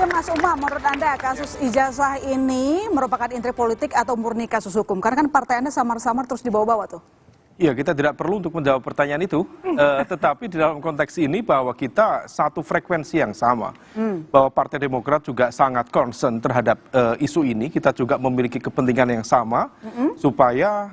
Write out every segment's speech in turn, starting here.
Mas Umam, menurut Anda kasus ijazah ini merupakan intrik politik atau murni kasus hukum? Karena kan partai Anda samar-samar terus dibawa-bawa tuh. Iya, kita tidak perlu untuk menjawab pertanyaan itu, tetapi di dalam konteks ini bahwa kita satu frekuensi yang sama, bahwa Partai Demokrat juga sangat concern terhadap isu ini, kita juga memiliki kepentingan yang sama, supaya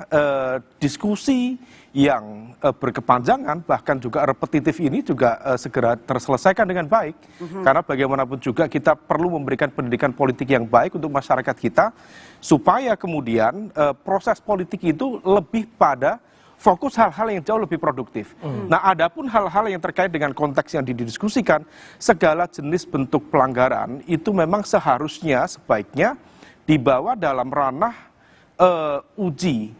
diskusi yang berkepanjangan, bahkan juga repetitif ini juga segera terselesaikan dengan baik, karena bagaimanapun juga kita perlu memberikan pendidikan politik yang baik untuk masyarakat kita, supaya kemudian proses politik itu lebih pada fokus hal-hal yang jauh lebih produktif. Nah, adapun hal-hal yang terkait dengan konteks yang didiskusikan, segala jenis bentuk pelanggaran itu memang seharusnya sebaiknya dibawa dalam ranah uji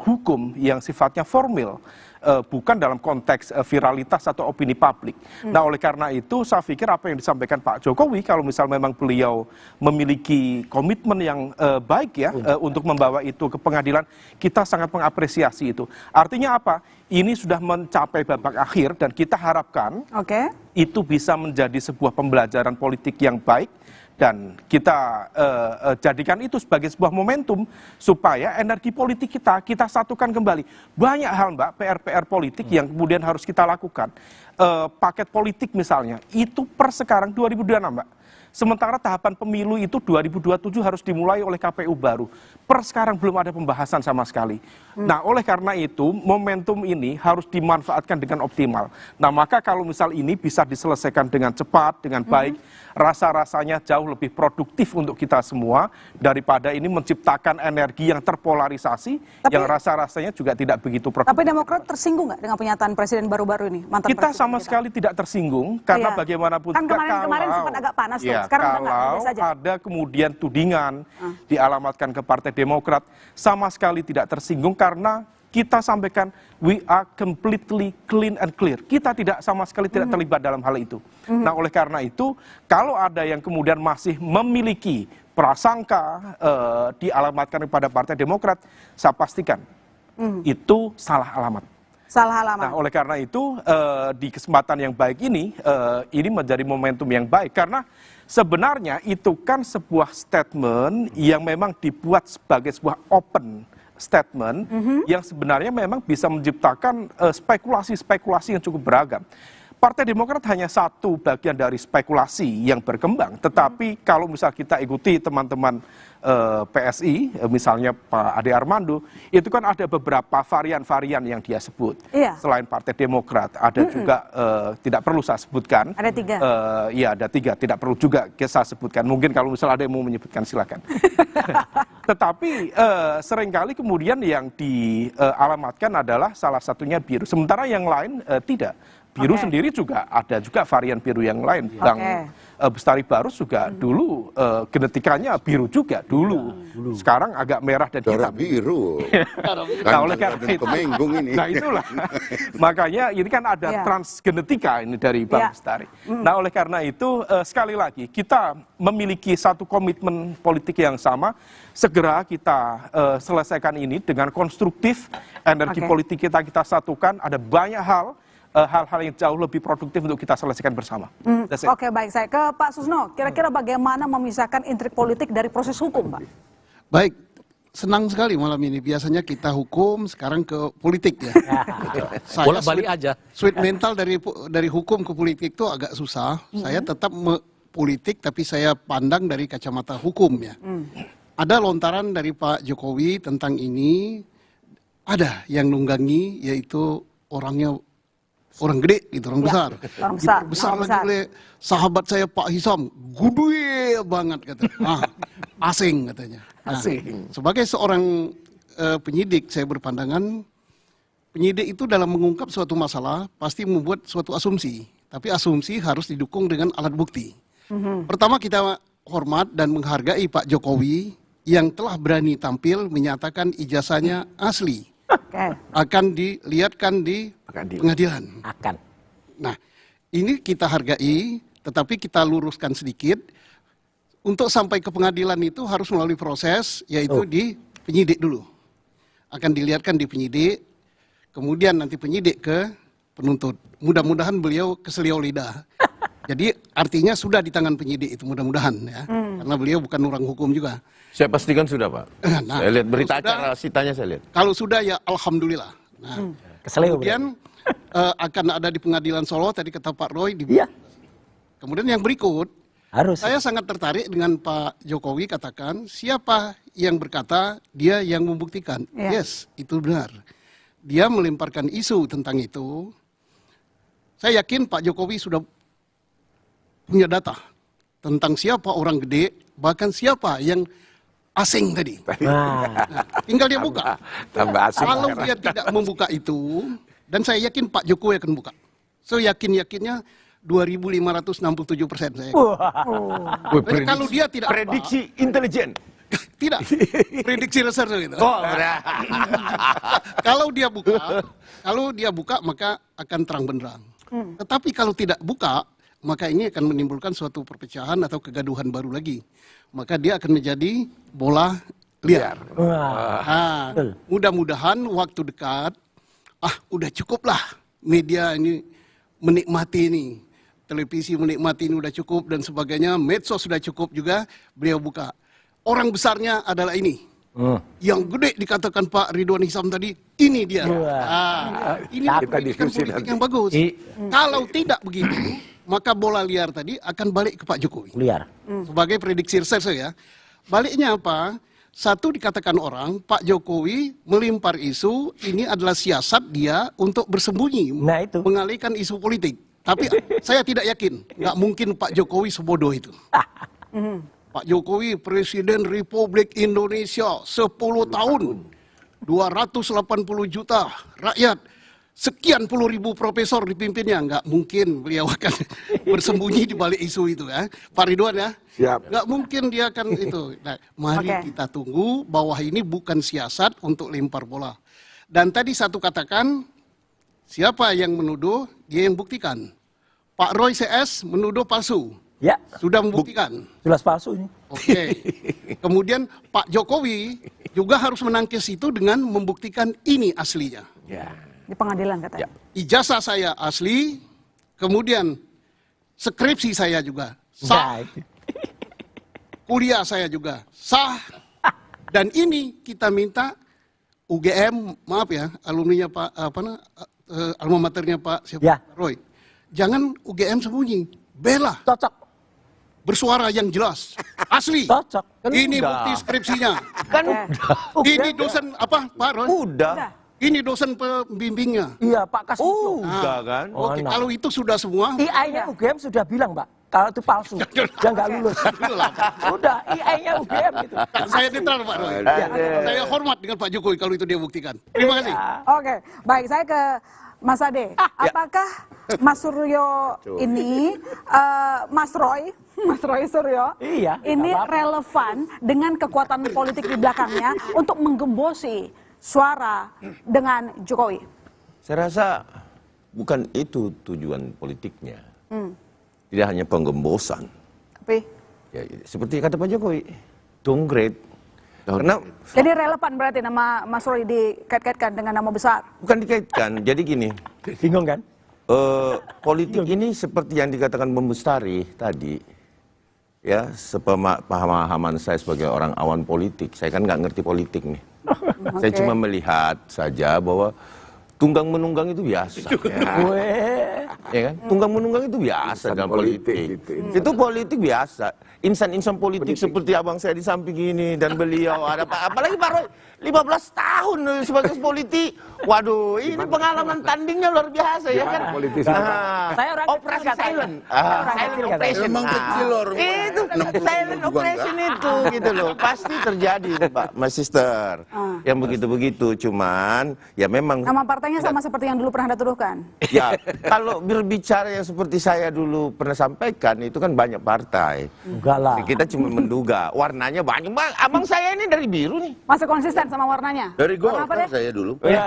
hukum yang sifatnya formil, bukan dalam konteks viralitas atau opini publik. Nah, oleh karena itu saya pikir apa yang disampaikan Pak Jokowi, kalau misal memang beliau memiliki komitmen yang baik ya untuk membawa itu ke pengadilan, kita sangat mengapresiasi itu. Artinya apa? Ini sudah mencapai babak akhir dan kita harapkan itu bisa menjadi sebuah pembelajaran politik yang baik. Dan kita jadikan itu sebagai sebuah momentum supaya energi politik kita satukan kembali. Banyak hal, Mbak, PR-PR politik yang kemudian harus kita lakukan. Paket politik misalnya, itu per sekarang 2026, Mbak. Sementara tahapan pemilu itu 2027 harus dimulai oleh KPU baru. Per sekarang belum ada pembahasan sama sekali. Nah, oleh karena itu momentum ini harus dimanfaatkan dengan optimal. Nah, maka kalau misal ini bisa diselesaikan dengan cepat, dengan baik, rasa-rasanya jauh lebih produktif untuk kita semua daripada ini menciptakan energi yang terpolarisasi, yang rasa-rasanya juga tidak begitu produktif. Tapi Demokrat tersinggung nggak dengan pernyataan Presiden baru-baru ini? Kita sama sekali tidak tersinggung, karena bagaimanapun kan kemarin sempat agak panas tuh. Sekarang kalau ada kemudian tudingan dialamatkan ke Partai Demokrat, sama sekali tidak tersinggung karena kita sampaikan we are completely clean and clear. Kita tidak sama sekali tidak terlibat dalam hal itu. Nah, oleh karena itu, kalau ada yang kemudian masih memiliki prasangka dialamatkan kepada Partai Demokrat, saya pastikan itu salah alamat. Salah alamat. Nah, oleh karena itu di kesempatan yang baik ini menjadi momentum yang baik karena sebenarnya itu kan sebuah statement yang memang dibuat sebagai sebuah open statement yang sebenarnya memang bisa menciptakan spekulasi-spekulasi yang cukup beragam. Partai Demokrat hanya satu bagian dari spekulasi yang berkembang, tetapi kalau misal kita ikuti teman-teman PSI, misalnya Pak Ade Armando, itu kan ada beberapa varian-varian yang dia sebut. Selain Partai Demokrat, ada juga, tidak perlu saya sebutkan. Ada 3. Iya, ada 3, tidak perlu juga saya sebutkan. Mungkin kalau misal ada yang mau menyebutkan, silakan. Tetapi seringkali kemudian yang dialamatkan adalah salah satunya biru, sementara yang lain tidak. Biru sendiri juga ada juga varian biru yang lain. Bang Bestari Barus juga dulu genetikanya biru juga dulu. Sekarang agak merah dan hitam. Biru. Nah, oleh karena itu, ini. Nah itulah. Makanya ini kan ada transgenetika ini dari Bang Bestari. Nah, oleh karena itu sekali lagi kita memiliki satu komitmen politik yang sama. Segera kita selesaikan ini dengan konstruktif. Energi politik kita satukan. Ada banyak hal-hal yang jauh lebih produktif untuk kita selesaikan bersama. Oke, baik. Saya ke Pak Susno. Kira-kira bagaimana memisahkan intrik politik dari proses hukum, Pak? Baik, senang sekali malam ini. Biasanya kita hukum, sekarang ke politik ya. Saya balik aja. Sweet mental dari hukum ke politik itu agak susah. Saya tetap politik, tapi saya pandang dari kacamata hukum ya. Ada lontaran dari Pak Jokowi tentang ini. Ada yang nunggangi, yaitu orangnya orang gede gitu, orang besar. Orang besar. Besar lagi oleh sahabat saya Pak Hisam, gede banget katanya. Asing katanya. Asing. Sebagai seorang penyidik, saya berpandangan penyidik itu dalam mengungkap suatu masalah pasti membuat suatu asumsi, tapi asumsi harus didukung dengan alat bukti. Pertama, kita hormat dan menghargai Pak Jokowi yang telah berani tampil menyatakan ijazahnya asli. Akan dilihatkan di pengadilan. Nah, ini kita hargai, tetapi kita luruskan sedikit. Untuk sampai ke pengadilan itu harus melalui proses, yaitu di penyidik dulu. Akan dilihatkan di penyidik, kemudian nanti penyidik ke penuntut. Mudah-mudahan beliau keseliau lidah. Jadi artinya sudah di tangan penyidik itu mudah-mudahan ya. Karena beliau bukan orang hukum juga. Saya pastikan sudah, Pak. Nah, Saya lihat berita kalau sudah- acara sitanya saya lihat. Kalau sudah ya alhamdulillah. Nah, kemudian akan ada di pengadilan Solo tadi kata Pak Roy. Iya. Kemudian yang berikut, Harus. saya sangat tertarik dengan Pak Jokowi katakan siapa yang berkata dia yang membuktikan. Iya. Yes, itu benar. Dia melemparkan isu tentang itu. Saya yakin Pak Jokowi sudah punya data tentang siapa orang gede, bahkan siapa yang asing tadi. Nah, Tinggal dia buka. Tambah asing. Kalau dia tidak membuka itu, dan saya yakin Pak Jokowi akan buka. So yakin-yakinnya 2.567% saya. Jadi kalau dia tidak Prediksi intelijen. tidak prediksi reserve gitu. Oh, Kalau dia buka maka akan terang benderang. Tetapi kalau tidak buka, maka ini akan menimbulkan suatu perpecahan atau kegaduhan baru lagi. Maka dia akan menjadi bola liar. wah. Nah, mudah-mudahan waktu dekat, udah cukup lah media ini menikmati ini. Televisi menikmati ini udah cukup dan sebagainya. Medsos sudah cukup juga, beliau buka. Orang besarnya adalah ini. Yang gede dikatakan Pak Ridwan Hisam tadi, ini dia. Ini pendidikan politik yang bagus. Kalau tidak begitu, maka bola liar tadi akan balik ke Pak Jokowi. Liar. Sebagai prediksi reserve ya. Baliknya apa? Satu dikatakan orang, Pak Jokowi melimpar isu, ini adalah siasat dia untuk bersembunyi. Nah, itu. Mengalihkan isu politik. Tapi saya tidak yakin, nggak mungkin Pak Jokowi sebodoh itu. Pak Jokowi Presiden Republik Indonesia 10 tahun, 280 juta rakyat, sekian puluh ribu profesor dipimpinnya, nggak mungkin beliau akan bersembunyi di balik isu itu ya. Pak Ridwan ya, Siap. nggak mungkin dia akan itu. Nah, mari Oke. kita tunggu bahwa ini bukan siasat untuk lempar bola. Dan tadi satu katakan, siapa yang menuduh, dia yang buktikan. Pak Roy CS menuduh palsu, Ya, sudah membuktikan. jelas palsu ini. Oke. Kemudian Pak Jokowi juga harus menangkis itu dengan membuktikan ini aslinya. Di pengadilan katanya. Ijazah saya asli, kemudian skripsi saya juga sah, Nah, itu. kuliah saya juga sah, dan ini kita minta UGM, maaf ya, alumninya Pak alma maternya Pak siapa? Ya. Roy. Jangan UGM sembunyi, bela, Cocok. bersuara yang jelas, asli. Cocok. Ini bukti skripsinya. Kan Ini dosen apa Pak Roy? udah. Ini dosen pembimbingnya. Iya, Pak Kasubro. Udah kan. Oke, nah. kalau itu sudah semua, IAI-nya UGM sudah bilang, Pak, kalau itu palsu, dia nggak lulus. Udah, IAI-nya UGM gitu. saya netral Pak Roy. Saya hormat dengan Pak Jokowi kalau itu dia buktikan. Terima kasih. Oke, baik, saya ke Mas Ade. Apakah Mas Suryo ini, Mas Roy Suryo, Iya, ini nggak apa-apa. relevan dengan kekuatan politik di belakangnya untuk menggembosi suara dengan Jokowi? Saya rasa bukan itu tujuan politiknya. Tidak hanya penggembosan. Tapi, Ya, seperti kata Pak Jokowi, downgrade. Karena jadi relevan berarti nama Mas Roy dikait-kaitkan dengan nama besar? bukan dikaitkan. Jadi gini, Bingung kan? politik ini seperti yang dikatakan Bung Bestari tadi, ya, sepemahaman saya sebagai orang awan politik, saya kan nggak ngerti politik nih. Saya cuma melihat saja bahwa tunggang menunggang itu biasa. Ya kan? Tunggang menunggang itu biasa dalam politik. Itu politik biasa. Insan-insan politik seperti abang saya di samping ini dan beliau ada apalagi Pak Roy 15 tahun sebagai politik. Waduh, ini pengalaman tandingnya luar biasa ya kan. Politisi. Saya orang Operasi kecil, silent. orang Silent kecil, katanya. operation. Emang kecil loh, rumah. Itu 60 silent juga operation itu gitu loh. Pasti terjadi Pak, Mas Sister. Yang begitu-begitu cuman ya memang Nama partainya sama seperti yang dulu pernah Anda tuduhkan? ya kalau berbicara yang seperti saya dulu pernah sampaikan itu kan banyak partai. Enggak lah. Kita cuma menduga warnanya banyak. Bang, abang saya ini dari biru nih. Masih konsisten sama warnanya? Dari Warna apa Golkar deh? saya dulu. Ya.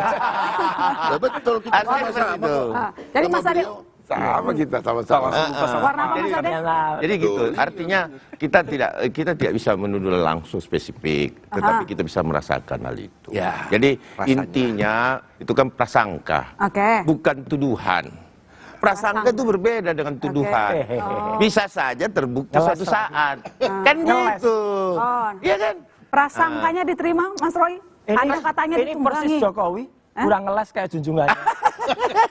Ya betul kita Artinya sama seperti itu. Jadi Mas Ade, Sama kita sama-sama. warna apa Mas Ade? Jadi gitu, artinya kita tidak bisa menuduh langsung spesifik, tetapi kita bisa merasakan hal itu. Ya, Jadi rasanya. intinya itu kan prasangka, Oke. bukan tuduhan. prasangka itu berbeda dengan tuduhan. Bisa saja terbukti Ngeles suatu lagi. saat. Kan Ngeles. gitu. Oh. Iya kan? Prasangkanya diterima, Mas Roy? Anda katanya ini persis ditunggangi. Jokowi kurang ngeles kayak junjungannya.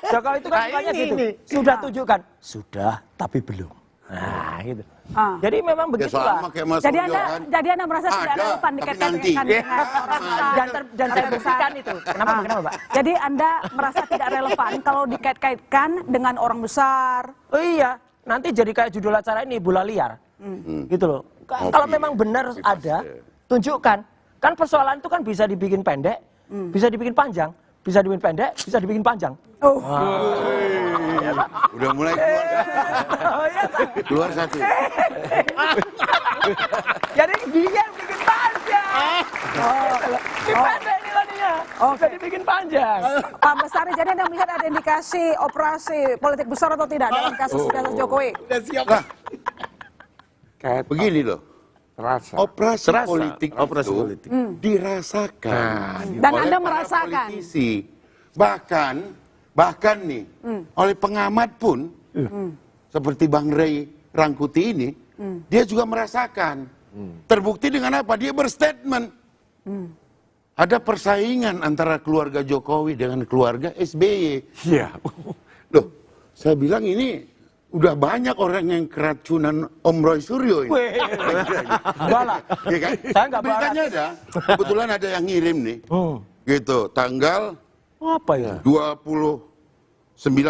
Jokowi itu kan Nah, sukanya ini gitu. nih. Sudah tunjukkan, sudah tapi belum. Nah, gitu. Ah. Jadi memang Ya begitulah. sama kayak Mas Jadi Suryo Anda, kan. jadi Anda merasa tidak Ada, relevan tapi dikaitkan nanti. dengan orang besar. Dan saya buktikan itu. Kenapa, Pak? Jadi Anda merasa tidak relevan kalau dikait-kaitkan dengan orang besar. Oh iya, nanti jadi kayak judul acara ini bola liar. Gitu loh. Kalau memang benar ada, tunjukkan. Kan persoalan itu kan bisa dibikin pendek, bisa dibikin panjang, bisa dibikin pendek, bisa dibikin panjang. Oh. Udah mulai keluar. Oh, iya, Pak. Keluar satu. Jadi dia bikin panjang. Dipendek nilainya. Bisa dibikin panjang. Pak Bestari, jadi Anda melihat ada indikasi operasi politik besar atau tidak dalam kasus Gatot Jokowi? Lah, begini loh. Operasi Terasa. politik Operasi itu politik. dirasakan Dan oleh Anda para merasakan. politisi. Bahkan nih oleh pengamat pun seperti Bang Ray Rangkuti ini, dia juga merasakan. Terbukti dengan apa? Dia berstatement. Ada persaingan antara keluarga Jokowi dengan keluarga SBY. Iya. Loh, saya bilang ini udah banyak orang yang keracunan Om Roy Suryo ini. Enggak lah. Iya kan? Saya nggak Beritanya ada. Kebetulan ada yang ngirim nih. Gitu, tanggal Apa ya? 29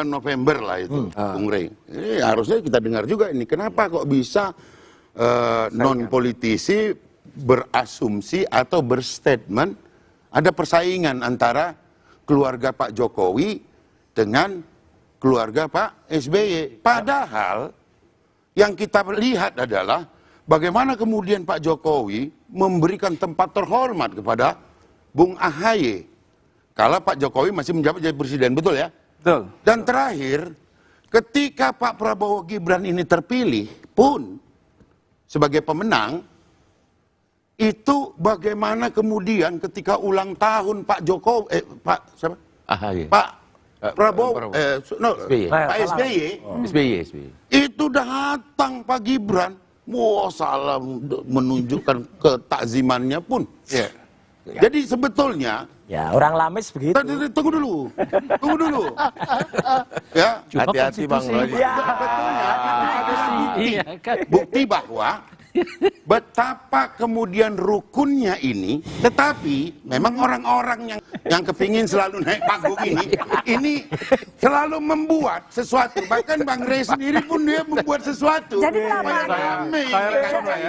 November lah itu, Bung Rey. Harusnya kita dengar juga ini. Kenapa kok bisa non-politisi berasumsi atau berstatement ada persaingan antara keluarga Pak Jokowi dengan keluarga Pak SBY. Padahal yang kita lihat adalah bagaimana kemudian Pak Jokowi memberikan tempat terhormat kepada Bung AHY. Kalau Pak Jokowi masih menjabat jadi presiden, betul ya? Betul. Dan terakhir, ketika Pak Prabowo Gibran ini terpilih pun sebagai pemenang, itu bagaimana kemudian ketika ulang tahun Pak Jokowi, Pak siapa? AHY. Pak Prabowo, SBY. Pak SBY, SBY. itu datang Pak Gibran, wah salam menunjukkan ketakzimannya pun. Jadi sebetulnya Ya, orang Lamis begitu. tunggu dulu. Ya, Hati-hati Bang Roy. Ya. bukti bahwa betapa kemudian rukunnya ini, tetapi memang orang-orang yang kepingin selalu naik panggung ini selalu membuat sesuatu. Bahkan Bang Rey sendiri pun dia membuat sesuatu. Jadi kenapa?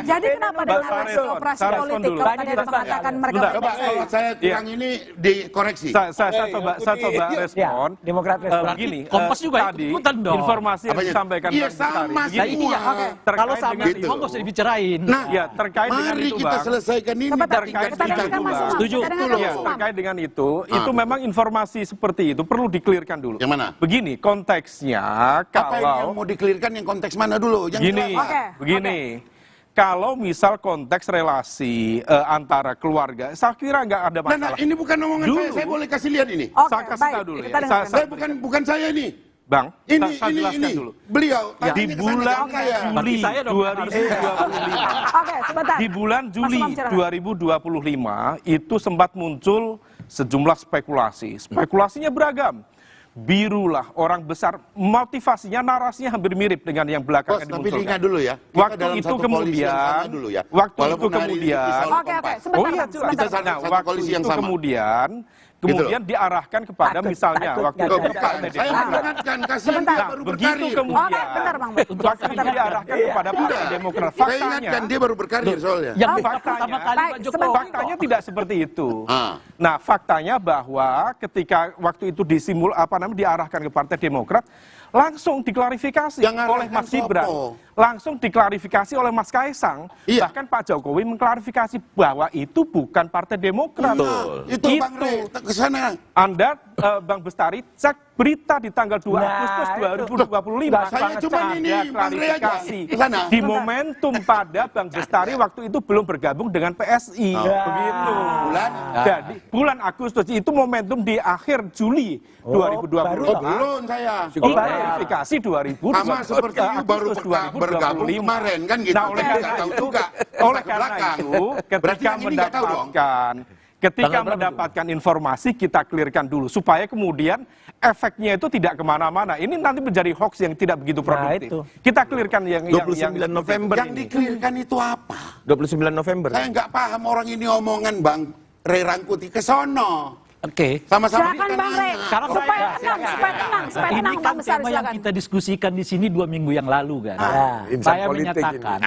Jadi kenapa dengan narasi operasi Saya respon politik dulu. kalau tadi Anda mengatakan mereka Bentar. Coba kalau saya kurang ini dikoreksi. Saya coba respon. Ya, Demokrat respon. Begini, Kompas juga tadi ikutan dong. informasi yang Apanya? disampaikan Iya, Bang Bestari. sama Begini, semua. terkait Kalau sama dengan itu, nggak usah dibicarain. Nah, Ya, terkait dengan mari itu, kita Bang. selesaikan ini. Sebentar, di terkait kita dengan dengarkan itu, Mas Bang. Umam. Setuju. Kita dengarkan Ya, Mas Umam. terkait dengan itu memang informasi seperti itu perlu dikelirkan dulu. Yang mana? Begini, konteksnya Apa yang kalau mau dikelirkan yang konteks mana dulu? Yang Gini, jelas. Oke, begini. Kalau misal konteks relasi antara keluarga, saya kira nggak ada Nah, masalah. ini bukan omongan Dulu. saya boleh kasih lihat ini. Oke, Saya kasih baik. tahu dulu ya. Kita dengarkan. Saya bukan saya ini. Bang, Ini saya jelaskan dulu. Beliau Ya, di tadinya kesana bulan jangan saya. Juli Saya dong, 2025. Oke, sebentar. Di bulan Mas Juli Umam, silakan. 2025 itu sempat muncul sejumlah spekulasi. Spekulasinya beragam. Birulah orang besar, motivasinya, narasinya hampir mirip dengan yang Bos, belakangan tapi dimunculkan. diingat dulu ya. Kita Waktu dalam itu satu koalisi yang kemudian, sama dulu ya. waktu Walaupun itu hari ini kemudian, soal Oke, kompas. sebentar, oh iya, Bang, jelas. sebentar. Kita Nah, satu waktu koalisi yang itu sama. kemudian diarahkan kepada misalnya takut, waktu nggak itu ada. Bukan, saya mengingatkan kasihan Sebentar. dia baru begitu berkarir. kemudian Oke, bentar, Bang. waktu itu diarahkan kepada Partai Demokrat. Saya ingatkan dia baru berkarir soalnya. Yang faktanya- pertama kali Baik, Pak Jokowi. sebentar. Faktanya tidak seperti itu. Ah. Nah, faktanya bahwa ketika waktu itu diarahkan ke Partai Demokrat, langsung diklarifikasi Yang oleh ngarahkan Mas Gibran, sopo? langsung diklarifikasi oleh Mas Kaisang. Iya. Bahkan Pak Jokowi mengklarifikasi bahwa itu bukan Partai Demokrat. Itu Bang Rey, ke sana. Anda Bang Bestari, cek berita di tanggal 2 Agustus 2025. Saya cuma ini, Bang Rey aja. Kesana. Di momentum pada Bang Bestari waktu itu belum bergabung dengan PSI. Begitu. Jadi bulan Agustus itu momentum di akhir Juli 2020. Oh, belum saya. Verifikasi 2000. Sama seperti baru bergabung kemarin kan gitu. Nah, oleh karena itu, ketika mendapatkan informasi kita clearkan dulu supaya kemudian efeknya itu tidak kemana-mana. Ini nanti menjadi hoax yang tidak begitu produktif. Kita clearkan yang 29 November yang diklirkan itu apa? 29 November. Saya nggak paham orang ini omongan Bang Rey Rangkuti ke sono. Oke. Sama-sama Silakan Bang Rey. Sekarang Supaya tenang, ini kan Bang Bestari, tema yang silakan. kita diskusikan di sini 2 minggu yang lalu kan. Insan Saya politik menyatakan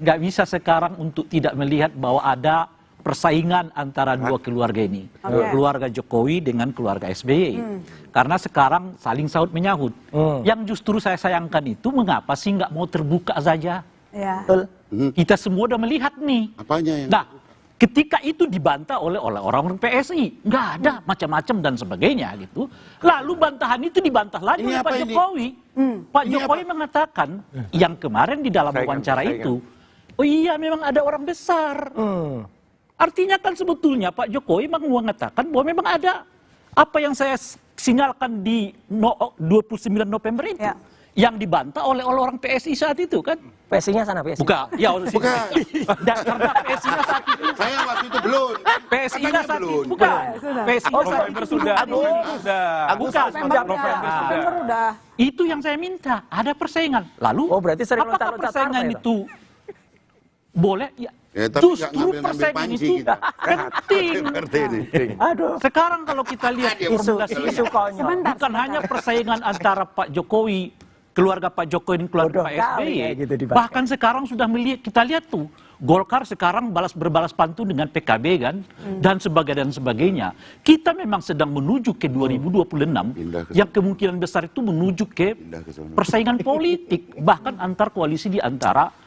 nggak bisa sekarang untuk tidak melihat bahwa ada persaingan antara dua keluarga ini, keluarga Jokowi dengan keluarga SBY. Karena sekarang saling sahut menyahut. Yang justru saya sayangkan itu mengapa sih nggak mau terbuka saja? Ya. Kita semua udah melihat nih. Apanya yang? Nah, ketika itu dibantah oleh orang-orang PSI, nggak ada macam-macam dan sebagainya gitu. Lalu bantahan itu dibantah lagi oleh Ini Pak apa ini? Jokowi. Pak Ini Jokowi mengatakan yang kemarin di dalam wawancara itu, oh iya memang ada orang besar. Artinya kan sebetulnya Pak Jokowi memang mengatakan bahwa memang ada apa yang saya sinyalkan di 29 November itu. Ya. Yang dibantah oleh orang PSI saat itu kan. PSI-nya sana, PSI. Bukan, ya Bukan. Dan karena PSI-nya saat itu. Saya waktu itu belum. PSI-nya Katanya saat itu. belum. Bukan. Sudah. PSI November sudah. Bukan. November udah. Itu yang saya minta. Ada persaingan. Lalu, Oh, berarti sering apakah loncat-loncat persaingan partai itu boleh? Ya, Ya, tapi nggak justru ngambil-ngambil persaingan panci itu kita. penting. Ngerti ini. Aduh. Sekarang kalau kita lihat formulasi ini, Isu konyol. Sebentar. bukan hanya persaingan antara Pak Jokowi, keluarga Pak Jokowi dan keluarga Bodoh Pak kali SBY. ya gitu dibahas. Bahkan sekarang sudah kita lihat tuh, Golkar sekarang berbalas pantun dengan PKB kan, dan sebagainya. Kita memang sedang menuju ke 2026, yang kemungkinan besar itu menuju ke persaingan politik, bahkan antar koalisi di antara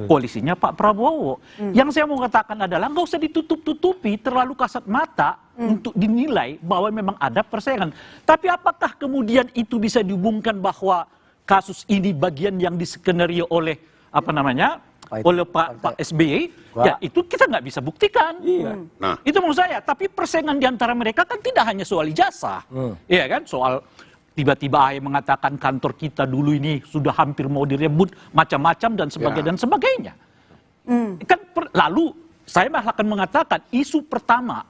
koalisinya Pak Prabowo. Yang saya mau katakan adalah nggak usah ditutup-tutupi terlalu kasat mata untuk dinilai bahwa memang ada persaingan. Tapi apakah kemudian itu bisa dihubungkan bahwa kasus ini bagian yang diskenario oleh oleh Pak SBY? Ya itu kita nggak bisa buktikan. Nah. Itu menurut saya. Tapi persaingan di antara mereka kan tidak hanya soal ijazah, ya kan? Soal tiba-tiba AHY mengatakan kantor kita dulu ini sudah hampir mau direbut macam-macam dan sebagainya. Kan lalu saya malah akan mengatakan isu pertama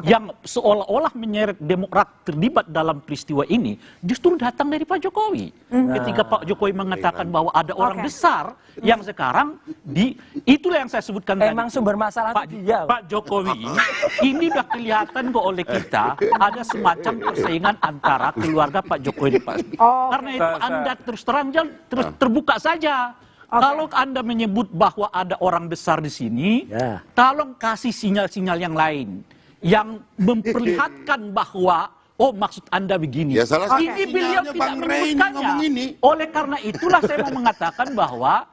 yang seolah-olah menyeret Demokrat terlibat dalam peristiwa ini justru datang dari Pak Jokowi. Ketika Pak Jokowi mengatakan bahwa ada orang besar yang sekarang itulah yang saya sebutkan Emang tadi. sumber masalah itu dia. Pak Jokowi ini udah kelihatan kok oleh kita ada semacam persaingan antara keluarga Pak Jokowi dan Pak SBY. Karena itu Anda terus terang terus terbuka saja. Kalau Anda menyebut bahwa ada orang besar di sini, tolong kasih sinyal-sinyal yang lain yang memperlihatkan bahwa maksud Anda begini. Ya, salah satu Ini beliau sinyalnya tidak Bang Rey ngomong menyebutkannya. ini. Oleh karena itulah saya mau mengatakan bahwa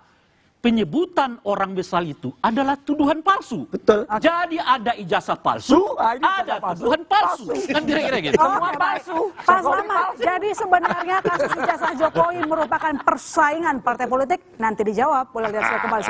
penyebutan orang besar itu adalah tuduhan palsu. Betul. Jadi ada ijazah palsu, ada tuduhan palsu. Kan kira-kira gitu. Semua palsu. Pak Selamat, jadi sebenarnya kasus ijazah Jokowi merupakan persaingan partai politik? Nanti dijawab oleh Lihat Kembali.